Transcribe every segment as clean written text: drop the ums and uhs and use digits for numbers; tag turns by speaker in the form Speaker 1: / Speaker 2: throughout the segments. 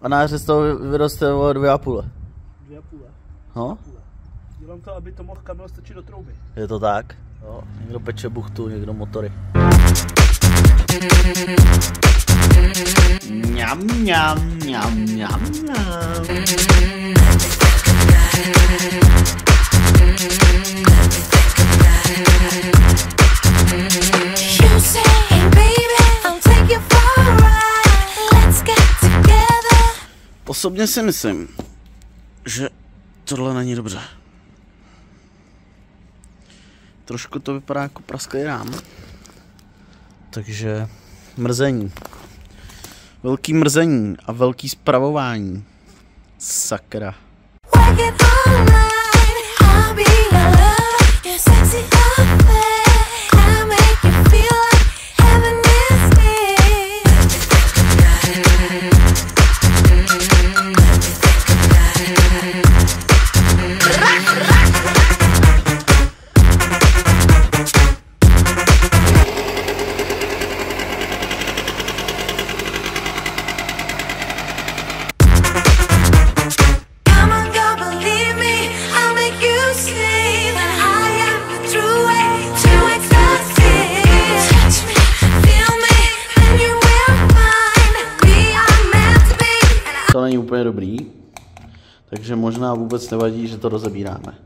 Speaker 1: A náře z toho vyroste o 2,5.
Speaker 2: 2,5.
Speaker 1: No?
Speaker 2: Dělám to, aby to mohl Kamil strčit do trouby.
Speaker 1: Je to tak? Jo. Někdo peče buchtu, někdo motory. Mňam, mňam, mňam, mňam, mňam. Osobně si myslím, že tohle není dobře. Trošku to vypadá jako prasklý rám. Takže mrzení. Velký mrzení a velký spravování. Sakra. To není úplně dobrý, takže možná vůbec nevadí, že to rozebíráme.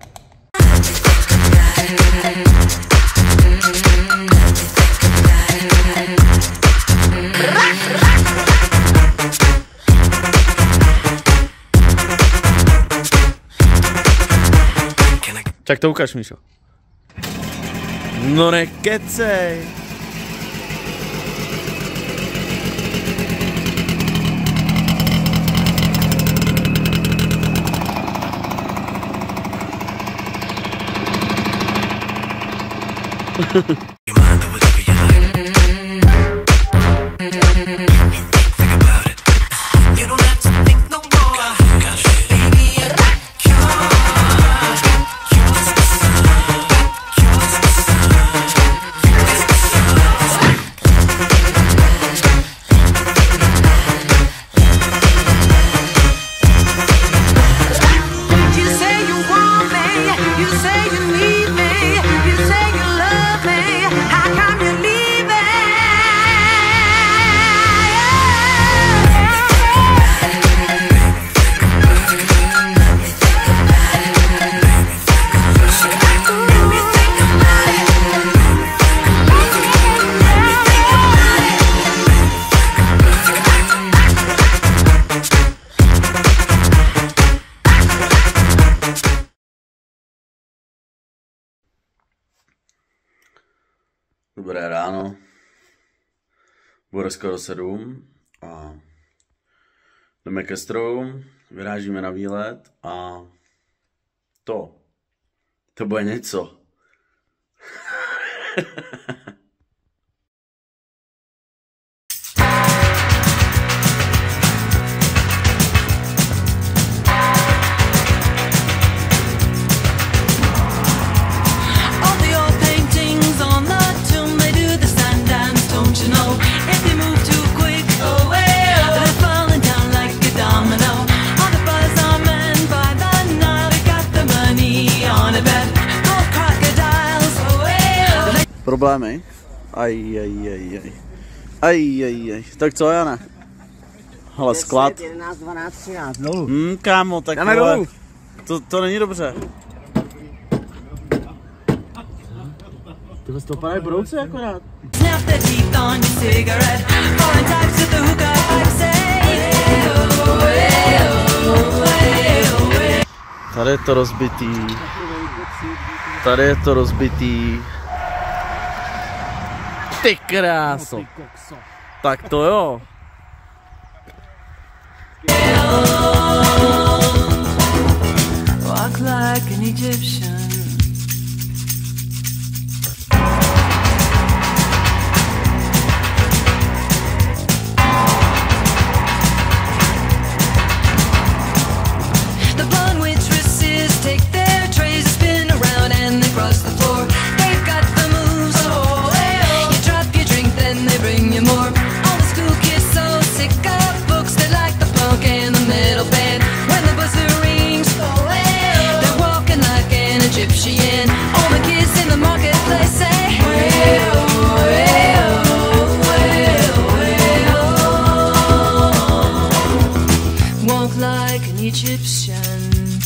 Speaker 1: Tak to ukaž, Míšo. No nekecej. Dobré ráno, bude skoro 7 a jdeme ke strojům, vyrážíme na výlet a to bude něco. Problémy? Aj. Tak co, Jane? Hele, sklad.
Speaker 3: 10, 11, 12, 13, dolů.
Speaker 1: Kámo, tak vole, to není dobře. Tyhle to padají brouci akorát. Tady je to rozbitý. Tady je to rozbitý. Ty kráso. Tak to jo. Walk like an Egyptian.
Speaker 4: Egyptian.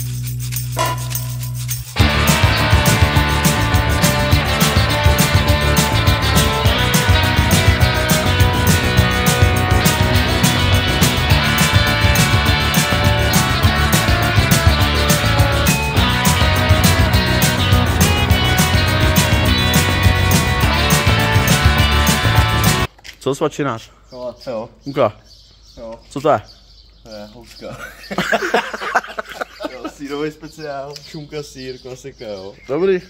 Speaker 1: Co svačináš?
Speaker 5: Jo,
Speaker 1: Uka.
Speaker 5: jo,
Speaker 1: Co to je?
Speaker 5: to je houska. Jo, sírový speciál, šunka, sír, klasika, jo.
Speaker 1: Dobrý.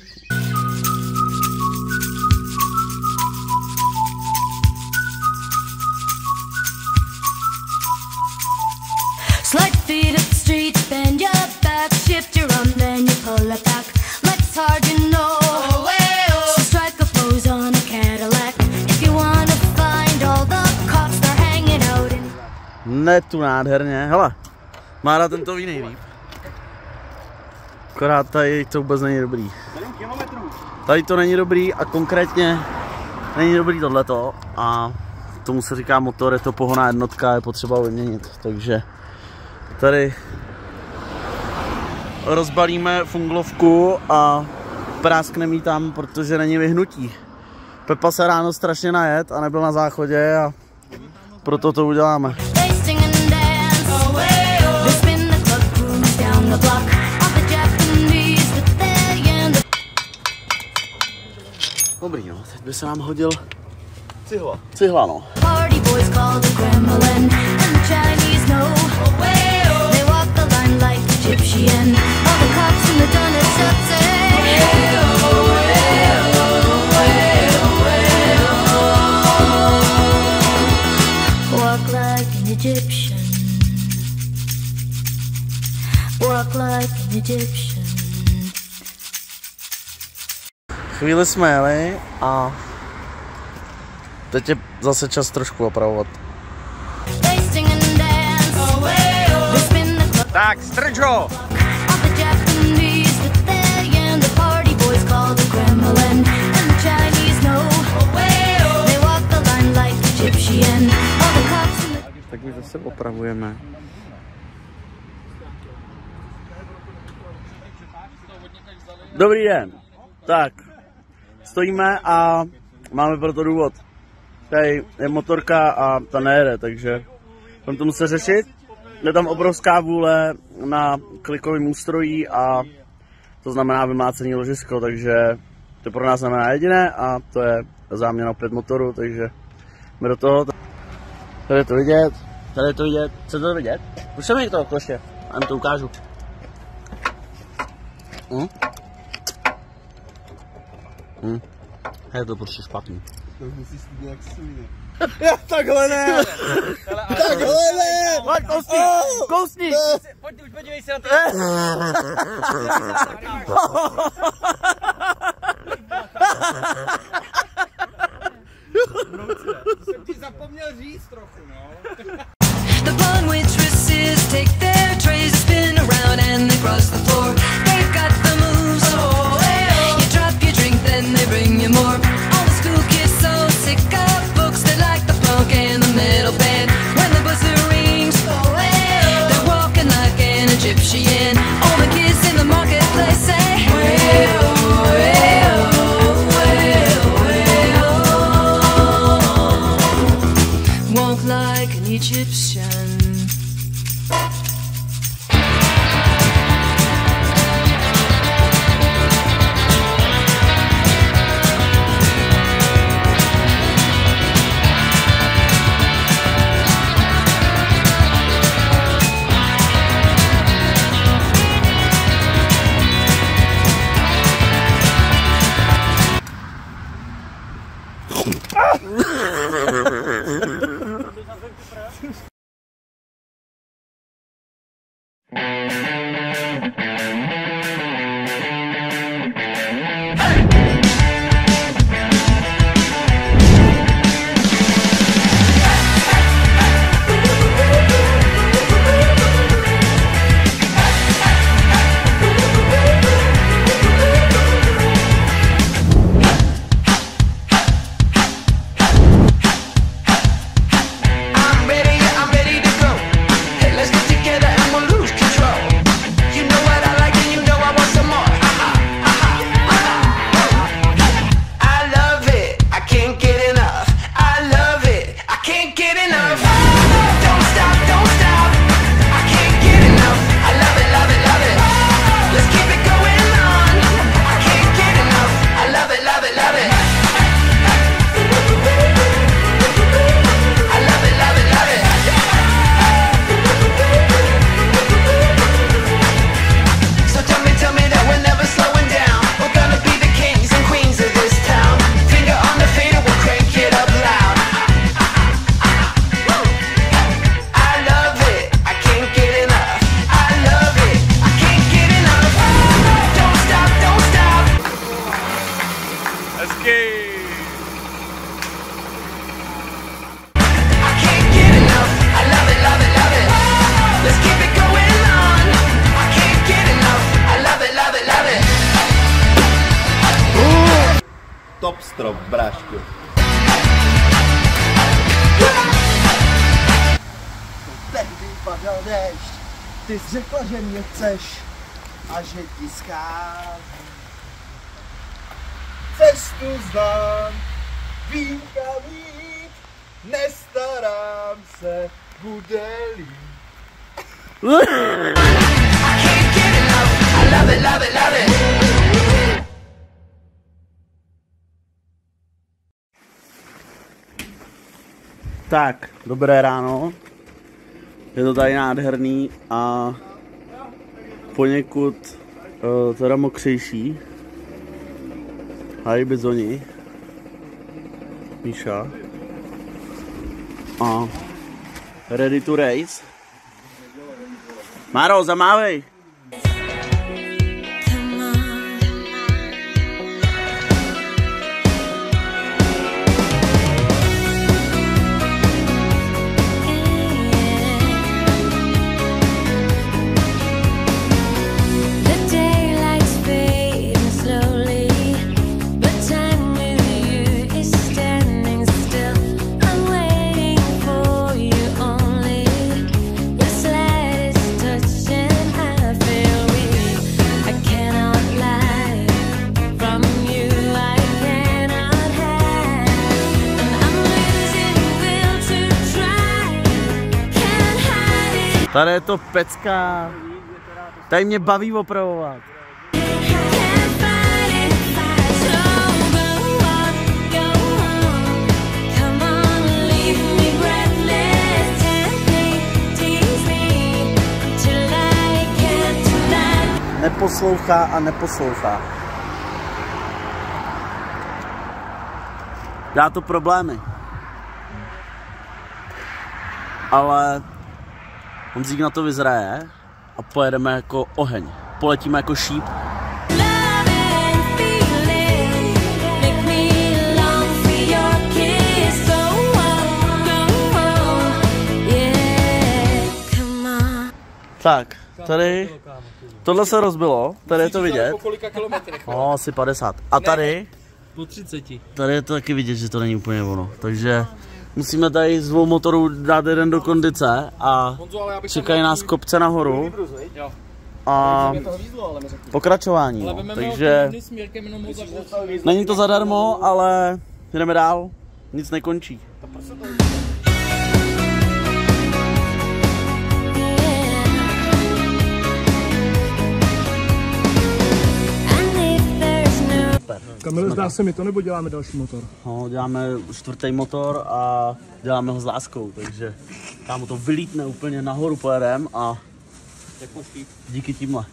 Speaker 4: Slight feet up the street, bend your back, shift your arm, then you pull it back. Legs hard, you know. So strike a pose on a Cadillac. If you wanna find all the cops, they're hanging out in.
Speaker 1: Ne tu nádherně. Hele, Mára ten to ví nejlíp. Akorát tady to vůbec není dobrý. Tady to není dobrý a konkrétně není dobrý tohleto. A tomu se říká motor, je to pohonná jednotka, je potřeba ho vyměnit. Takže tady rozbalíme funglovku a práskneme ji tam, protože není vyhnutí. Pepa se ráno strašně najet a nebyl na záchodě a proto to uděláme.
Speaker 4: They sing and dance. They spin the club grooves down the block. All the Japanese that they and the
Speaker 1: Dobrý, no, teď by se nám hodil
Speaker 5: Cihla.
Speaker 1: cihla, no.
Speaker 4: party boys call the Kremlin. And the Chinese know. They walk the line like Egyptian. All the cops and the donuts up say. Walk like an Egyptian. Walk like an Egyptian.
Speaker 1: Chvíli jsme jeli a teď je zase čas trošku opravovat.
Speaker 4: They sing and dance. They spin the club.
Speaker 1: Tak, Strčo!
Speaker 4: All the Japanese that they and the party boys call the Kremlin. And the Chinese know. They walk the line like Egyptian. All the cops and the
Speaker 1: Tak my zase opravujeme. Dobrý den. Tak, stojíme a máme pro to důvod. Tady je motorka a ta nejede, takže tam to musí řešit. Je tam obrovská vůle na klikovém ústrojí a to znamená vymlácený ložisko, takže to pro nás znamená jediné a to je záměna opět motoru, takže jsme do toho. Tady je to vidět, tady je to vidět, chcete to vidět? Pušte mi to koště, já vám to ukážu. Je to prostě špatný.
Speaker 5: To musíš nějak svíně.
Speaker 1: Takhle ne!
Speaker 5: Takhle ne!
Speaker 1: Pojď, kousník! Kousník!
Speaker 2: Pojď, už podívej se na to. Jsem ti zapomněl říct trochu, no.
Speaker 4: The blonde waitresses take their trays, spin around and they cross the floor. They've got the moves. You drop your drink, then they bring you more. All the school kids so sick of books, they like the punk and the metal band. When the buzzer rings, they're walking like an Egyptian. All the kids in the marketplace say, walk like an
Speaker 5: Strop, bráško.
Speaker 3: Tehdy padal déšť, ty jsi řekla, že mě chceš a že ti schází. Cestu znám, vím kam jít, nestarám se, bude líp.
Speaker 1: Tak, dobré ráno. Je to tady nádherný a poněkud teda mokřejší. Hej, bizoni. Míša. A ready to race. Máro, zamávej. Tady je to pecka. Tady mě baví opravovat. Neposlouchá a neposlouchá. Dá to problémy. Ale Honzík na to vyzraje a pojedeme jako oheň. Poletíme jako šíp. Tak, tady, tohle se rozbilo, tady je to vidět.
Speaker 2: Po kolika kilometrech?
Speaker 1: No, asi 50. A tady?
Speaker 2: Po 30.
Speaker 1: Tady je to taky vidět, že to není úplně ono. Takže musíme tady z dvou motorů dát jeden do kondice a čekají nás kopce nahoru a pokračování. No. Takže není to zadarmo, ale jdeme dál, nic nekončí.
Speaker 6: Kamil, zdá se mi to, nebo děláme další motor?
Speaker 1: No, děláme čtvrtý motor a děláme ho s láskou, takže tam to vylítne úplně nahoru pojedem a díky tímhle.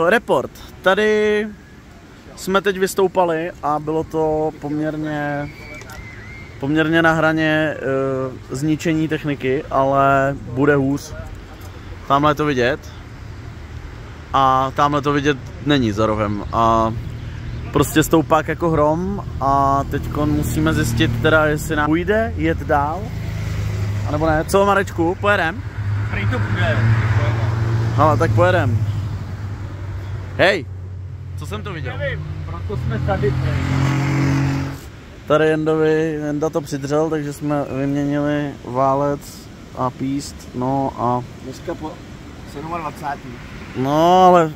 Speaker 1: Report. Tady jsme teď vystoupali a bylo to poměrně na hraně zničení techniky, ale bude hůř. Tamhle je to vidět a tamhle to vidět není za rohem a prostě stoupák jako hrom a teď musíme zjistit teda, jestli nám půjde jet dál, anebo ne. Co, Marečku, pojedem?
Speaker 2: Prý to bude.
Speaker 1: No, tak pojedem. Hej, co jsem to viděl?
Speaker 2: Nevím, proto jsme tady.
Speaker 1: Tady Jenda to přidřel, takže jsme vyměnili válec a píst, no a...
Speaker 3: Dneska po 27.
Speaker 1: No, ale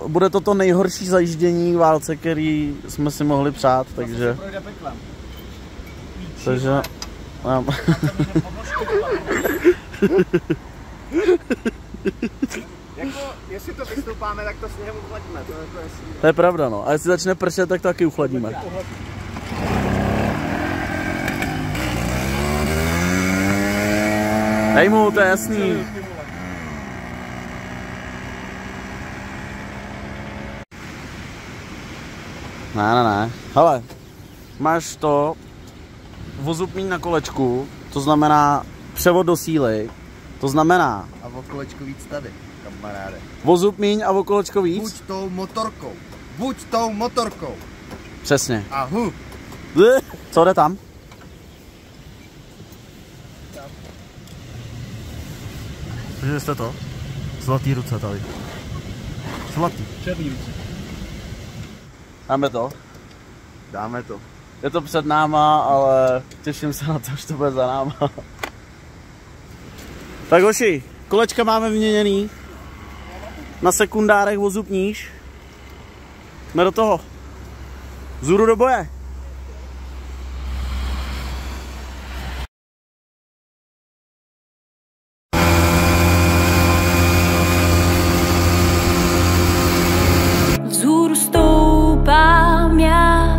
Speaker 1: bude to nejhorší zajíždění válce, který jsme si mohli přát, takže... Takže...
Speaker 3: Jako, jestli to vystoupáme, tak to sněhem uchladíme,
Speaker 1: To je pravda, no. A jestli začne pršet, tak to taky uchladíme. Dej mu, to je jasný. Ne. Hele, máš to vozupmíň na kolečku, to znamená převod do síly, to znamená
Speaker 3: A o kolečko víc tady, kamaráde.
Speaker 1: vozupmíň a o kolečko víc.
Speaker 3: Buď tou motorkou.
Speaker 1: Přesně.
Speaker 3: Ahu.
Speaker 1: Co jde tam? Viděli jste to? Zlatý ruce tady. Zlatý.
Speaker 6: Černý ruce.
Speaker 1: Dáme to.
Speaker 3: Dáme to.
Speaker 1: Je to před náma, ale těším se na to, že to bude za náma. Tak hoši, kolečka máme vyměněný. Na sekundárech vozupníš. Jsme do toho. Vzhůru do boje.
Speaker 4: Vzhůru stoupám já,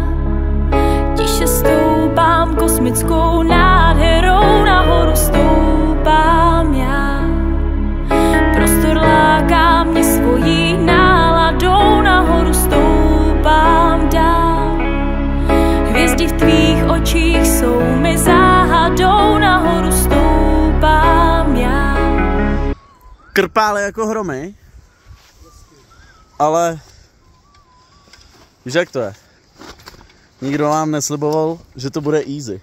Speaker 4: tiše stoupám kosmickou nádherou, nahoru stoupám já. Prostor láká mě svojí náladou, nahoru stoupám dál. Hvězdy v tvých očích jsou mi záhadou, nahoru stoupám já.
Speaker 1: Krpále jako hromy. Ale víš, jak to je? Nikdo vám nesliboval, že to bude easy.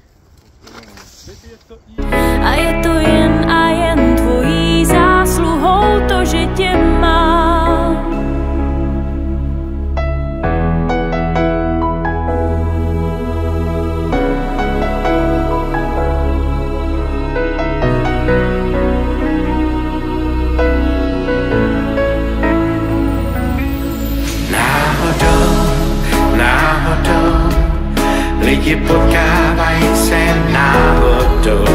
Speaker 4: A je to jen a jen tvojí zásluhou to, že tě mám.
Speaker 7: Lidi potkávají se náhodou.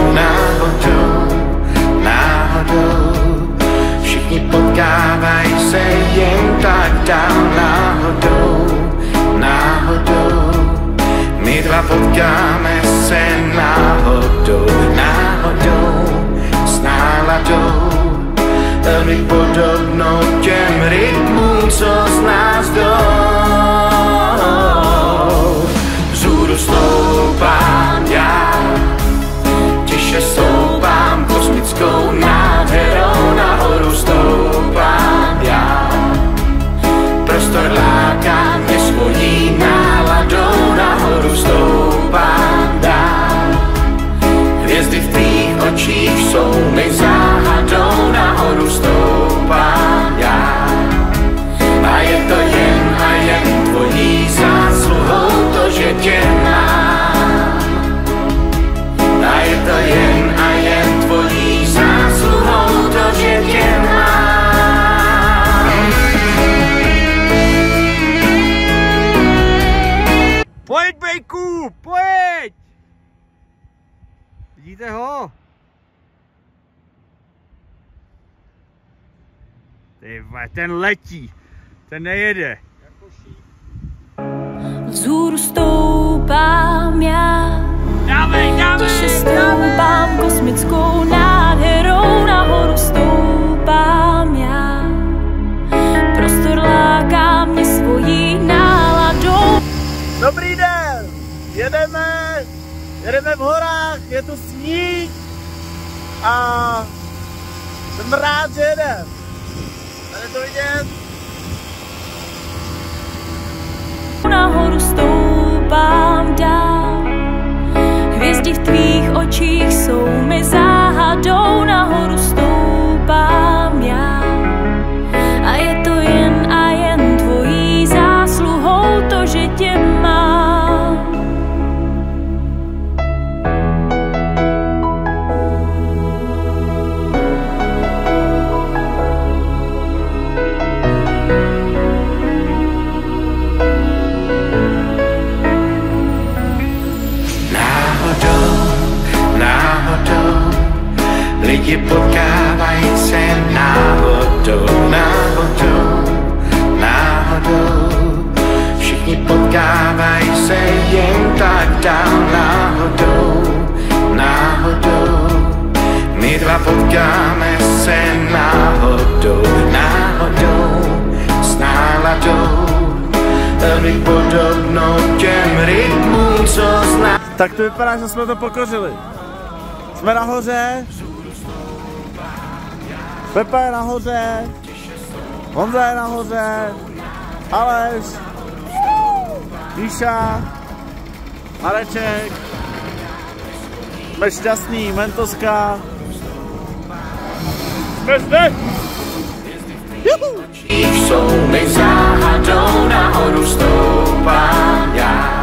Speaker 7: Všichni potkávají se jen tak dál náhodou. My dva potkáme se náhodou, s náladou. Velmi podobnou těm rytmům, co z nás jdou. Vzhůru stoupám já, tiše stoupám kosmickou nádherou, nahoru stoupám já. Prostor láká mě svojí náladou, nahoru stoupám dál. Hvězdy v tvých očích jsou mi záhadou, nahoru stoupám já. A je to jen a jen tvojí zásluhou to, že tě mám. A je to jen a jen tvojí zásluhou to, že tě mám.
Speaker 2: Pojď, bejku, pojď! Vidíte ho? Ty vole, ten letí, ten nejede.
Speaker 4: Vzhůru stoupám já, tiše stoupám kosmickou nádherou, nahoru stoupám já. Prostor láká mě svojí náladou.
Speaker 1: Dobrý den! Jedeme v horách, je tu sníh a jsem rád, že jedem. Tady to vidět?
Speaker 4: Nahoru stoupám dál. Hvězdy v tvých očích jsou mi záhadou, nahoru stoupám já. A je to jen a jen tvojí zásluhou to, že tě mám.
Speaker 7: Lidi potkávají se náhodou. Všichni potkávají se jen tak dál náhodou. My dva potkáme se náhodou, s náladou. Velmi podobnou rytmu, co znám.
Speaker 1: Tak to vypadá, že jsme to pokořili. Jsme nahoře. Pepa je nahoře. Honza je nahoře. Aleš. Míša. Mareček. Jsme šťastný. Mentoska. Jsme zde.
Speaker 7: Jsou mi záhadou, nahoru stoupám já.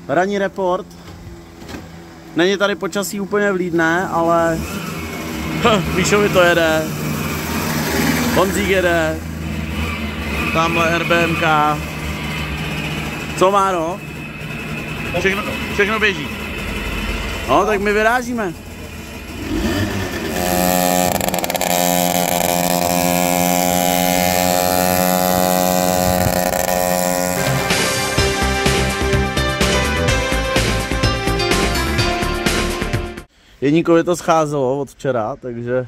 Speaker 1: Ranní report. Není tady počasí úplně vlídné, ale Míšovi to jede. Honzík jede. Tamhle RBMK. Co má, no? Všechno běží. No, tak my vyrážíme. Jeníkovi to scházelo od včera, takže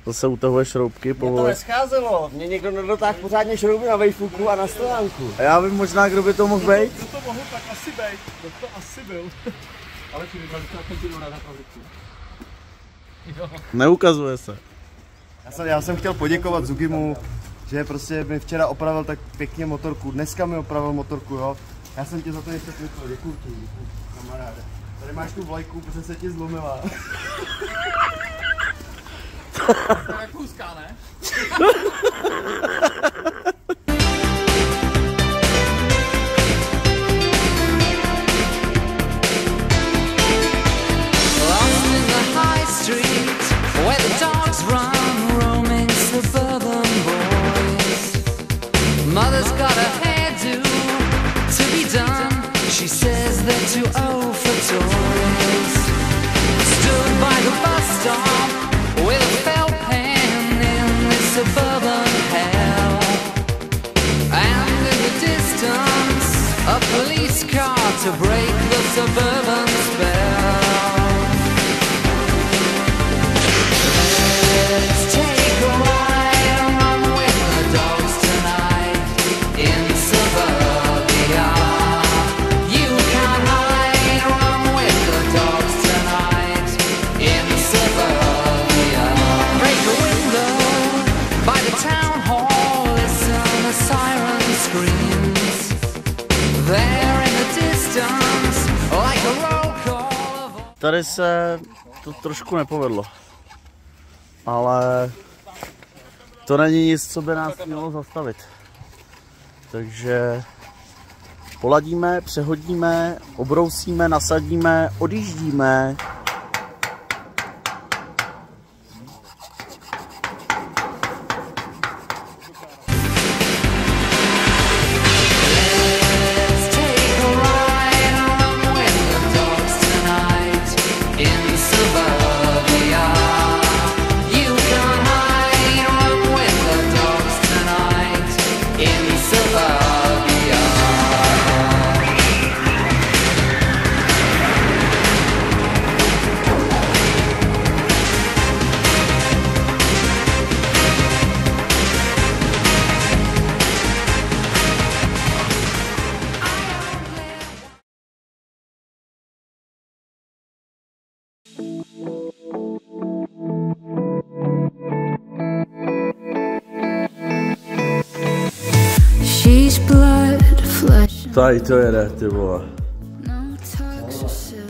Speaker 1: zase utahuje šroubky.
Speaker 3: Mně to nescházelo, mě někdo nedotáhl pořádně šrouby na vejfuku a na stojánku.
Speaker 1: A já vím možná, kdo by to mohl být.
Speaker 6: Kdo to mohl tak asi být, kdo to asi byl. Ale ty vypadá to na fabriku.
Speaker 1: Neukazuje se.
Speaker 5: Já jsem chtěl poděkovat Zugimu, že prostě mi včera opravil tak pěkně motorku. Dneska mi opravil motorku, jo. Já jsem ti za to ještě slyšel, děkuji ti, kamaráde. Tady máš tu vlajku, protože se ti zlomila.
Speaker 6: To je kůzka, ne?
Speaker 4: Lost in the high street where the dogs run, roaming suburban boys. Mother's got a hairdo to be done. She says they're too old for toys. Stood by the bus stop with a felt pen in this suburban hell. And in the distance, a police car to break the suburban spell. Let's take a ride and run with the dogs tonight in suburbia. You can hide, run with the dogs tonight in suburbia. Break a window by the town hall, listen a siren screams. There in the distance, like a roll call of...
Speaker 1: Tady se to trošku nepovedlo. Ale to není nic, co by nás mělo zastavit. Takže poladíme, přehodíme, obrousíme, nasadíme, odjíždíme.
Speaker 4: Let's take a ride and run with the dogs tonight in suburbia. You can hide, run with the dogs tonight in suburbia. She's blood, flesh,
Speaker 1: Tady to jede, ty vole.
Speaker 4: no toxicity.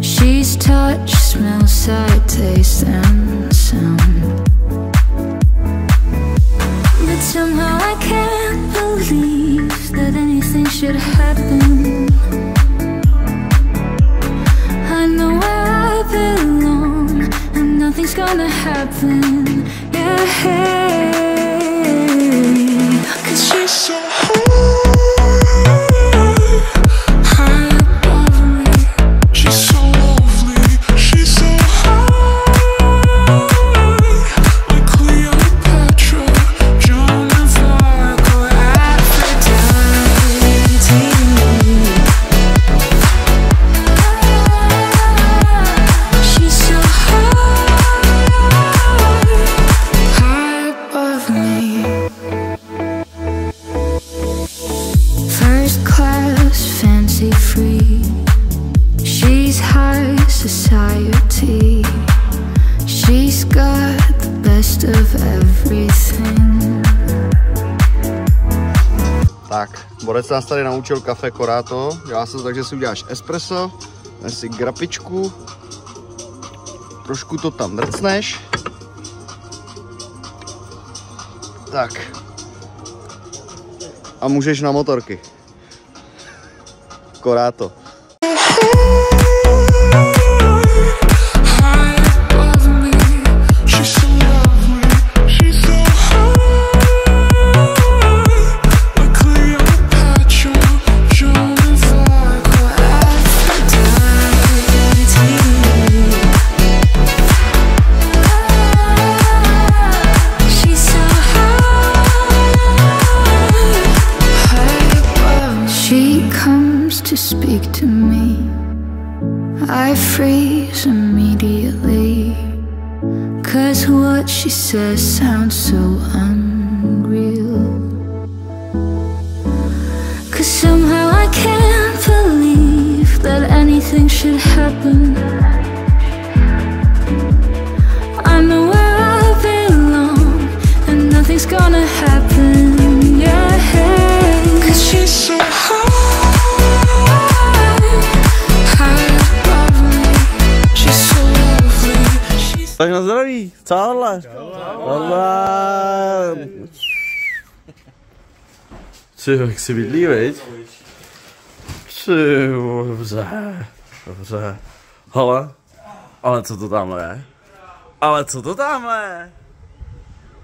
Speaker 4: She's touch, smell, sight, taste, and sound. But somehow I can't believe that anything should happen. I know where I belong, and nothing's gonna happen. Yeah, cause she's so high above me. She's so lovely, she's so high, like Cleopatra, Joan of Arc, or Aphrodite. She's so high above me. First class, fancy free. She's high society. She's got the best of everything.
Speaker 5: Tak, Borec nás tady naučil kafe Corrado. Dělá se to tak, že si uděláš espresso, dáš si grapičku, trošku to tam drcneš. Tak. A můžeš na motorky. Corrado.
Speaker 4: To speak to me, I freeze immediately, 'cause what she says sounds so unreal. 'Cause somehow I can't believe that anything should happen. I know where I belong, and nothing's gonna happen. Yeah, 'cause she's so high.
Speaker 1: Tak na zdraví, čauhle. Ty, jak si bydlí, viď? Ty, dobře. Hele, ale co to tamhle je?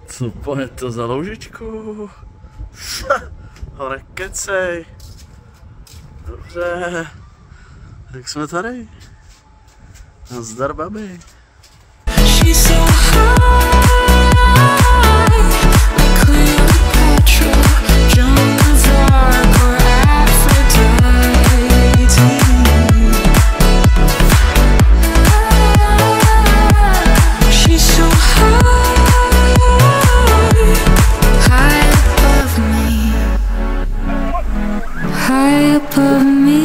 Speaker 1: Co je to za loužičku? Ale kecej. Dobře. Tak jsme tady. Nazdar, babi.
Speaker 4: She's so high, like Cleopatra, Joan of Arc, or Aphrodite. She's so high above me, high above me.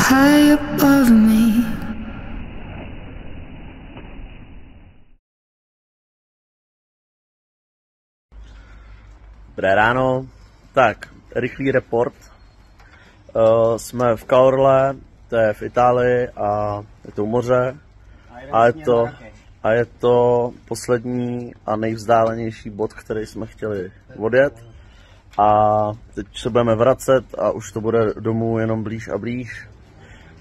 Speaker 4: High above me.
Speaker 1: Dobré ráno. Tak, rychlý report. Jsme v Caorle, to je v Itálii a je to u moře. A je to poslední a nejvzdálenější bod, který jsme chtěli odjet. A teď se budeme vracet a už to bude domů jenom blíž a blíž.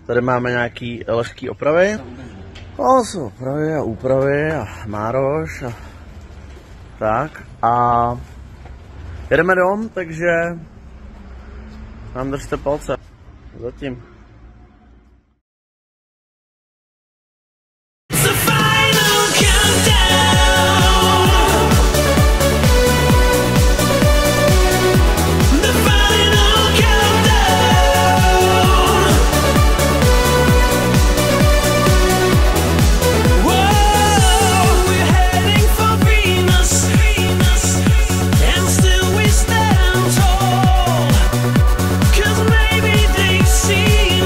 Speaker 1: Tady máme nějaký lehký opravy. Jsou opravy a úpravy a nárož a tak. A jedeme dom, takže nám držte palce. Zatím.
Speaker 4: See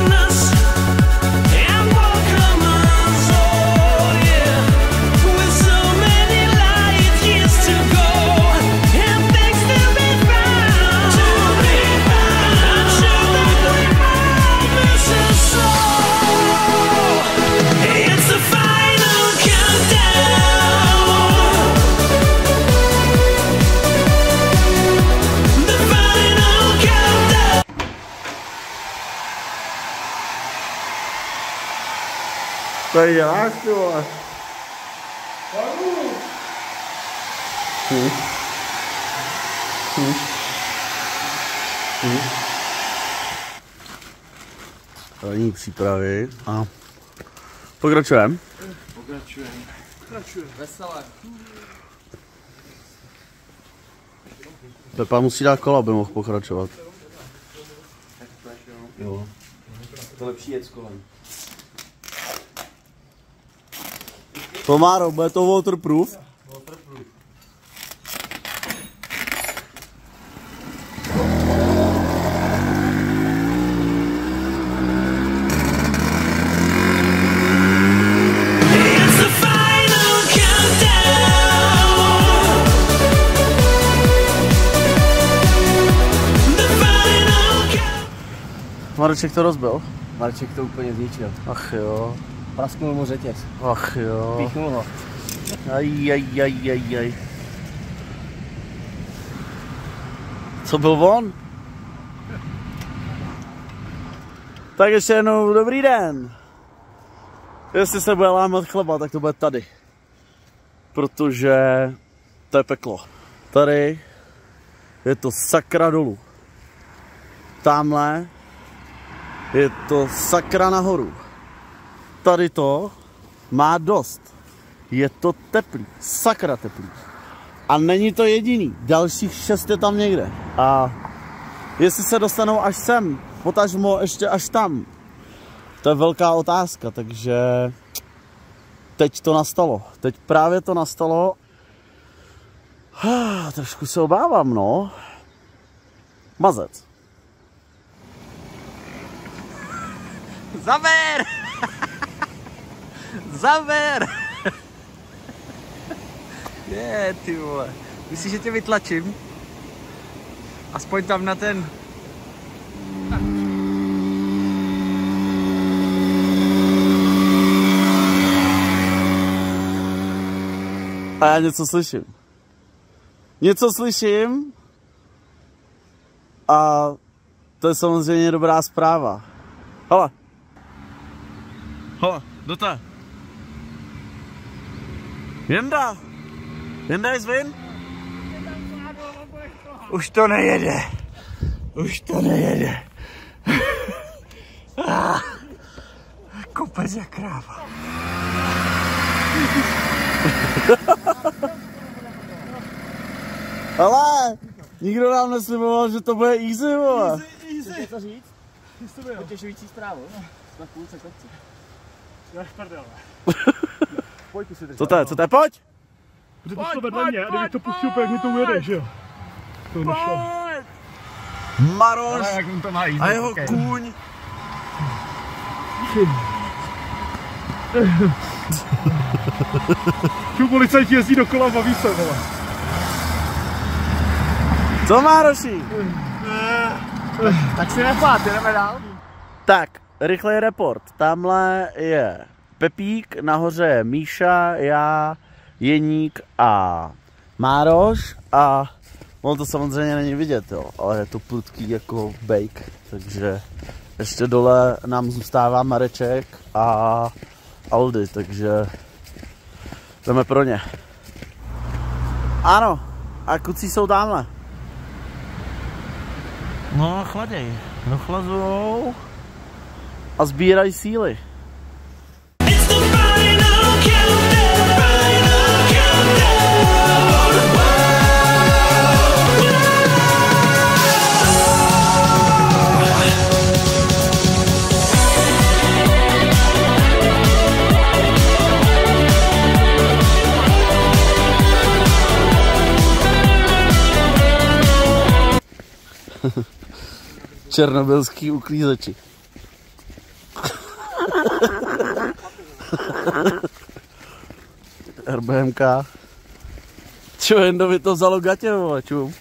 Speaker 1: Tady děláš, ty vole. Ranní přípravy a pokračujeme.
Speaker 3: Veselé.
Speaker 1: Pepa musí dát kola, aby mohl pokračovat. Jo.
Speaker 5: To lepší jet s kolem.
Speaker 1: Tomáro, bude to waterproof? Mareček to rozbil?
Speaker 3: Marček to úplně zničil.
Speaker 1: Ach jo.
Speaker 3: Prasknul mu řetěz.
Speaker 1: Ach jo.
Speaker 3: Píchnul ho.
Speaker 1: Aj. Co byl on? Tak ještě jednou dobrý den. Jestli se bude lámat chleba, tak to bude tady. Protože to je peklo. Tady je to sakra dolů. Tamhle je to sakra nahoru. Tady to má dost. Je to teplý, sakra teplý. A není to jediný, dalších 6 je tam někde. A jestli se dostanou až sem, potažmo ještě až tam, to je velká otázka, takže teď to nastalo. Teď právě to nastalo. Trošku se obávám, no. Mazec.
Speaker 2: Zaber! Zaber! Je, ty vole. Myslíš, že tě vytlačím? Aspoň tam na ten...
Speaker 1: A já něco slyším. Něco slyším a to je samozřejmě dobrá zpráva. Hele. Hele, do té. Jenda. Jenda je zvin?
Speaker 2: Už to nejede. Už to nejede. Kopec jak kráva.
Speaker 1: Ale nikdo nám nesliboval, že to bude easy, vole.
Speaker 3: Chceš něco říct? Potěšující zprávu. Jsme v půlce kopce.
Speaker 6: Já šprdel.
Speaker 1: Co to je, pojď!
Speaker 6: Protože to šlo vedle mě a kdybych to pustil, jak mi to ujede, že jo? To nešlo.
Speaker 1: Maroš
Speaker 2: Jak on to má easy,
Speaker 1: a jeho
Speaker 2: okay.
Speaker 1: kůň.
Speaker 6: Tu policajti jezdí dokola a baví se, vole.
Speaker 1: Co, Mároši?
Speaker 3: Tak si nepát, jdeme dál.
Speaker 1: Tak, rychlej report. Tamhle je Pepík, nahoře je Míša, já, Jeník a Mároš a ono to samozřejmě není vidět, jo, ale je to prudký jako bake, takže ještě dole nám zůstává Mareček a Aldi, takže jdeme pro ně. Ano, a kucí jsou tamhle. No, chladěj, dochlazujou a sbírají síly. Černobylský uklízeči. RBMK. Čo, Jendovi to vzalo gatě, vole, čum.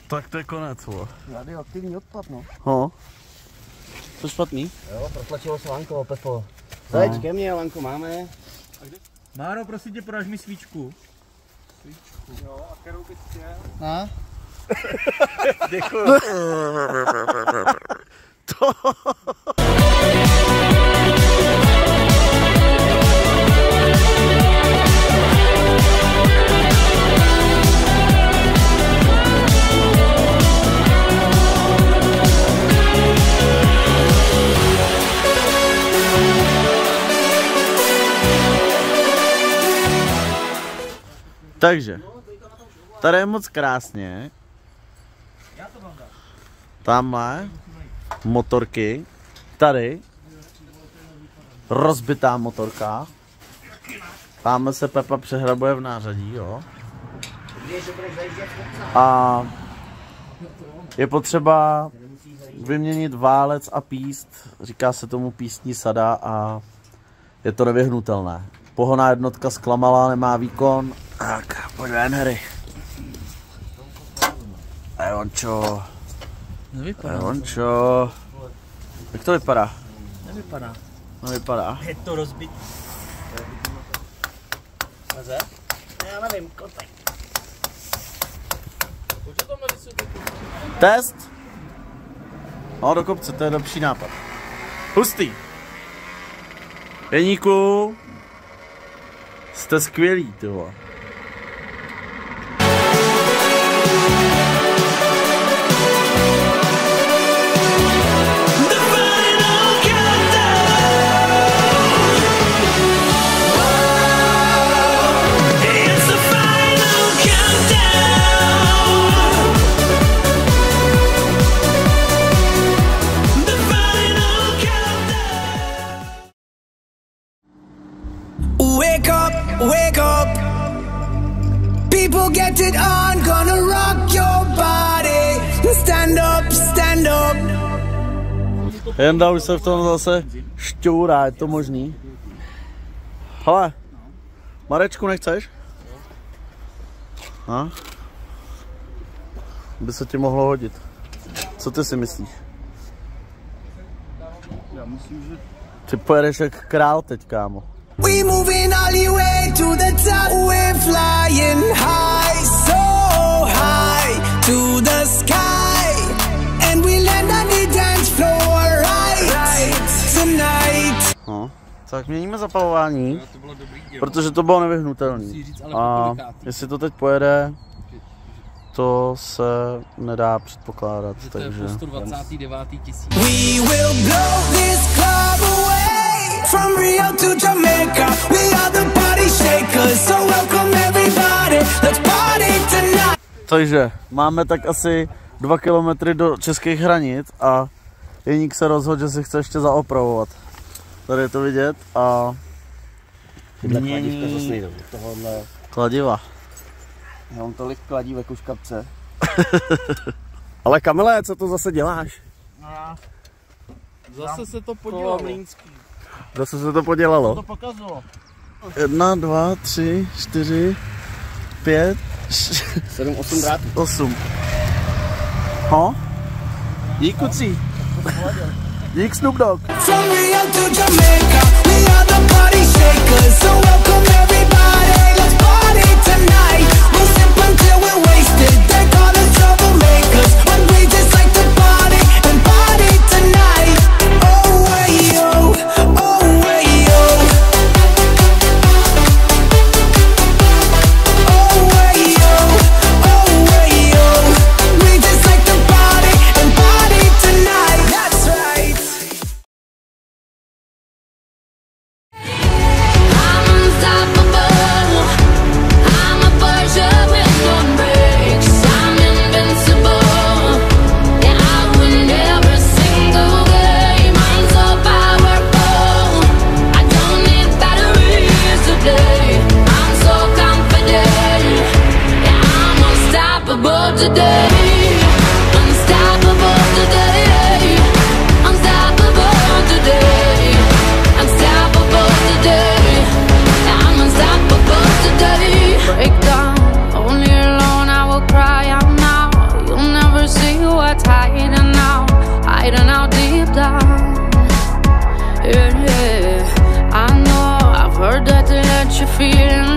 Speaker 1: Tak to je konec, vole.
Speaker 3: Radioaktivní odpad, no.
Speaker 1: Ho. To špatný?
Speaker 3: Jo, protlačilo se Lanko, Pepo. Zajeď ke mně, Lanko, máme.
Speaker 2: Máro, prosím tě, podáš mi svíčku.
Speaker 6: Jo, a kterou bys chtěl?
Speaker 3: A?
Speaker 2: Děkuju.
Speaker 1: To... Takže, tady je moc krásně. Tamhle motorky. Tady rozbitá motorka. Tamhle se Pepa přehrabuje v nářadí, jo. A je potřeba vyměnit válec a píst. Říká se tomu pístní sada a je to nevyhnutelné. Pohonná jednotka zklamala, nemá výkon. Tak, pojďme Henry. Eončo.
Speaker 2: Nevypadá.
Speaker 1: Eončo. Jak to vypadá?
Speaker 2: Nevypadá.
Speaker 1: Nevypadá.
Speaker 2: Je to rozbit. Leze? Já nevím, kotek.
Speaker 1: Test. No do kopce, to je lepší nápad. Hustý. Jeníku. Jste skvělý, ty vole.
Speaker 4: Wake up, people get it on, gonna rock your body, stand up.
Speaker 1: Jenda už se v tom zase šťourá, je to možný? Hele, Marečku nechceš? Ha? By se ti mohlo hodit. Co ty si myslíš?
Speaker 5: Já myslím, že
Speaker 1: Ty pojedeš jak král teď, kámo.
Speaker 4: We moving all the way to the top, we're flying high, so high to the sky, and we land on the dance floor right tonight.
Speaker 1: No, tak měníme zapalování, protože to bylo nevyhnutelné. A jestli to teď pojede, to se nedá předpokládat, takže...
Speaker 2: To je po 129. tisíc.
Speaker 4: We will blow this club away. From Rio to Jamaica, we are the party shakers, so welcome everybody, let's party tonight.
Speaker 1: Takže máme tak asi 2 kilometry do českých hranic a Jeník se rozhodl, že si chce ještě zaopravovat. Tady je to vidět a
Speaker 3: Kladívka zase tohohle.
Speaker 1: kladiva.
Speaker 3: Já mám tolik kladívek už v kapce.
Speaker 1: Ale Kamile, co to zase děláš?
Speaker 6: Zase se to podělalo.
Speaker 1: Zase se to podělalo.
Speaker 6: To pokazalo.
Speaker 1: 1, 2, 3, 4, 5,
Speaker 3: 7, 8 drátů.
Speaker 1: 8. Ho? Dík kucí. Dík Snoop Dogg.
Speaker 4: From Rio to Jamaica, we are the party shakers, so welcome everybody, let's party tonight. We'll sip until we're wasted, they call us troublemakers, but we just like to party and party tonight. Oh way yo, oh way yo. Oh way yo, oh way yo. We just like to party and party tonight. That's right.
Speaker 8: I'm unstoppable. I'm a Porsche with no brakes. I'm invincible. Yeah, I win every single game. I'm so powerful. I don't need batteries to play. I'm so confident. Yeah, I'm unstoppable today. Unstoppable today. Unstoppable today. Unstoppable today. I'm unstoppable today. Break down, only alone I will cry out now. You'll never see what's hiding out deep down. Yeah, yeah. I know I've heard that they let you feel